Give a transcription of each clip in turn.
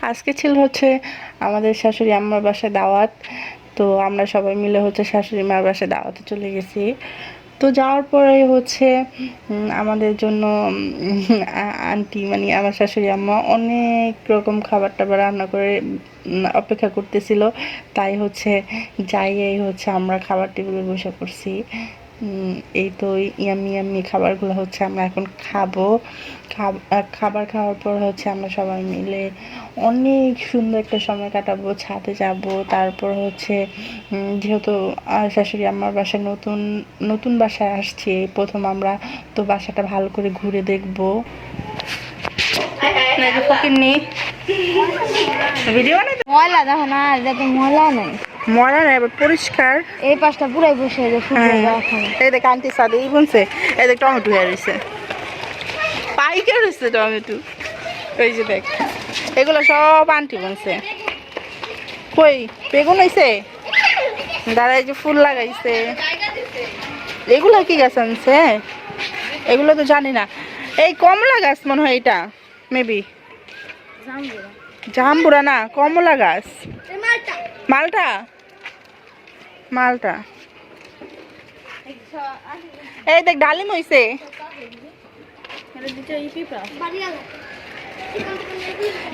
আজকে ছিল হচ্ছে আমাদের শাশুড়ি আম্মার বাসায় দাওয়াত। তো আমরা সবাই মিলে হচ্ছে শাশুড়ি মার বাসায় দাওয়াতে চলে গেছি। তো যাওয়ার পরে হচ্ছে আমাদের জন্য আন্টি মানে আমার শাশুড়ি আম্মা অনেক রকম খাবার টাবার রান্না করে অপেক্ষা করতেছিল। তাই হচ্ছে যাইয়েই হচ্ছে আমরা খাবার টেবিলে বসে পড়ছি। এই তো ইয়াম্মি ইয়াম্মি খাবারগুলো হচ্ছে আমরা এখন খাবো। খাবার খাওয়ার পর হচ্ছে আমরা সবাই মিলে অনেক সুন্দর একটা সময় কাটাবো, ছাদে যাব। তারপর হচ্ছে যেহেতু শাশুড়ি আমার বাসায় নতুন নতুন বাসায় আসছি প্রথম আমরা, তো বাসাটা ভালো করে ঘুরে দেখবো। ভিডিও বানাই ময়লা দেখো না, এটা তো ময়লা নেই, ময়লা নেই, এবার পরিষ্কার। এই পাশটা পুরাই বসে এই দেখ আন্টি সাদে এই বলছে, এই দেখ টমেটো হয়ে রয়েছে, পাইকে রয়েছে টমেটো। এই যে দেখ এগুলো সব আন্টি বলছে। কই বেগুন হয়েছে, দাদা এই যে ফুল লাগাইছে। এগুলো কি গাছ আনছে এগুলো তো জানি না। এই কমলা গাছ মনে হয় এটা, মেবি জাম্বুরা না, কমলা গাছ। মালটা মালটা। এই দেখ ডালিম হইছে।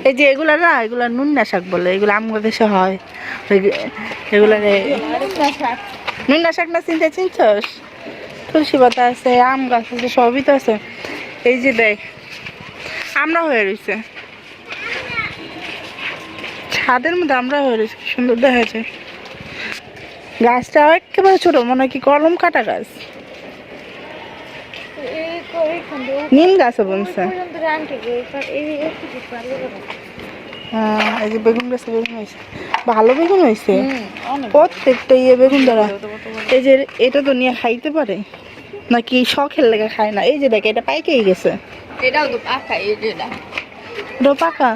এই যে এগুলা না, এগুলা নুন্না শাক বলে, এগুলো আমাদের দেশে হয়। এগুলা নুন্না শাক না, চিনতে চিনছস? তুলসী পাতা আছে, আম গাছ আছে, সবই তো আছে। এই যে দেখ আমরা হয়ে রয়েছে ছাদের মধ্যে, আমরা হয়ে রয়েছে, কি সুন্দর দেখা যায়। গাছটা একেবারে ছোট, মনে হয় কি কলম কাটা গাছ, নিম গাছ বলছে। এই যে বেগুন গাছে বেগুন হয়েছে, ভালো বেগুন হয়েছে প্রত্যেকটা বেগুন দ্বারা। এই যে এটা তো নিয়ে খাইতে পারে নাকি শখের লেগে খায় না? এই যে দেখ এটা পাইকেই গেছে, এটাও তো পাকা, এটা পাকা।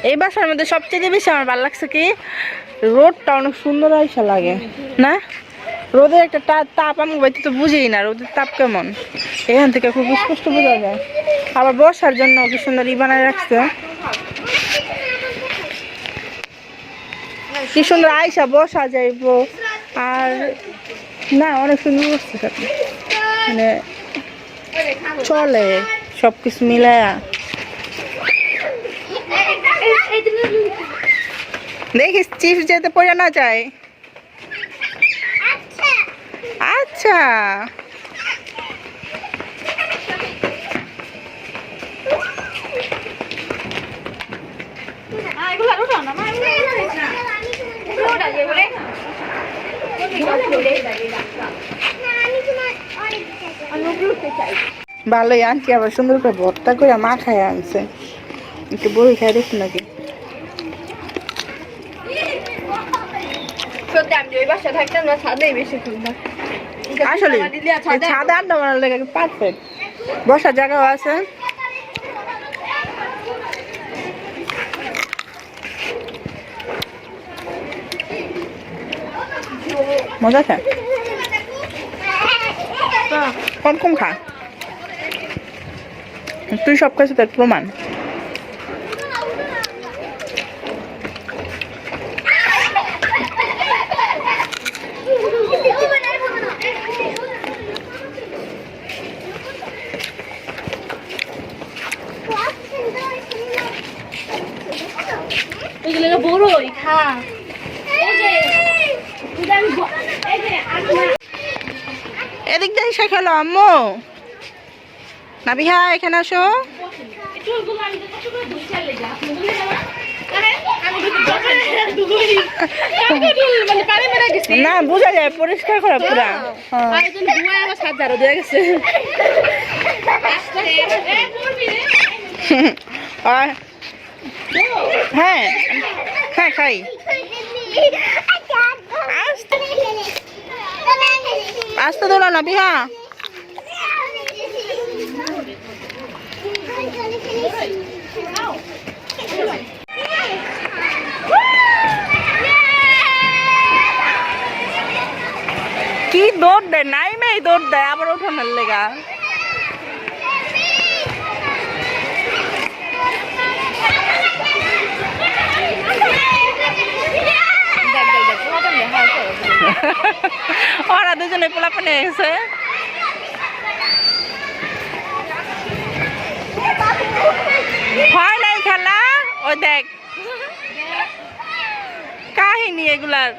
এই বাসার মধ্যে সবচেয়ে বেশি আমার ভালো লাগছে কি, রোদটা অনেক সুন্দর আইসা লাগে না? রোদের একটা তাপ আমি বাইতে তো বুঝেই না রোদের তাপ কেমন, এখান থেকে খুব স্পষ্ট বোঝা যায়। আবার বসার জন্য কি সুন্দর বানায় রাখছে, কি সুন্দর আইসা বসা যাইব। আর না অনেক সুন্দর বসছে, মানে চলে সবকিছু মিলায়া। দেখিস চিপস যেতে পড়ে না যায়। আচ্ছা ভালোই আনছি, আবার সুন্দর করে ভর্তা করে মাখায় আনছে। একটু বই খাই দেখি নাকি। আসলে ছাদে আড্ডা মারার লেগে পারফেক্ট, বসার জায়গাও আছে। মজা খা, কম কম খা, তুই সব কাছে তার প্রমাণ। বড়ই খা, এদিক দিয়ে এসে খেলো আম্মু। নাবিহা এখানে আসো। না বোঝা যায় পরিষ্কার করা পুরা। হ্যাঁ হ্যাঁ খাই। আস্তে ধরো না বিহা। কি দৌড় দেয়, নাই মেয়ে দৌড় দেয় আবার ওঠানোর লেগা। ওরা দুজনে পোলাপানে গেছে। হয় নাই খেলা, ওই দেখ কাহিনী এগুলার।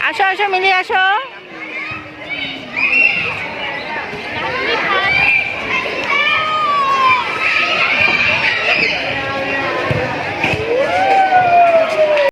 আসো আসো মিলিয়ে আসো।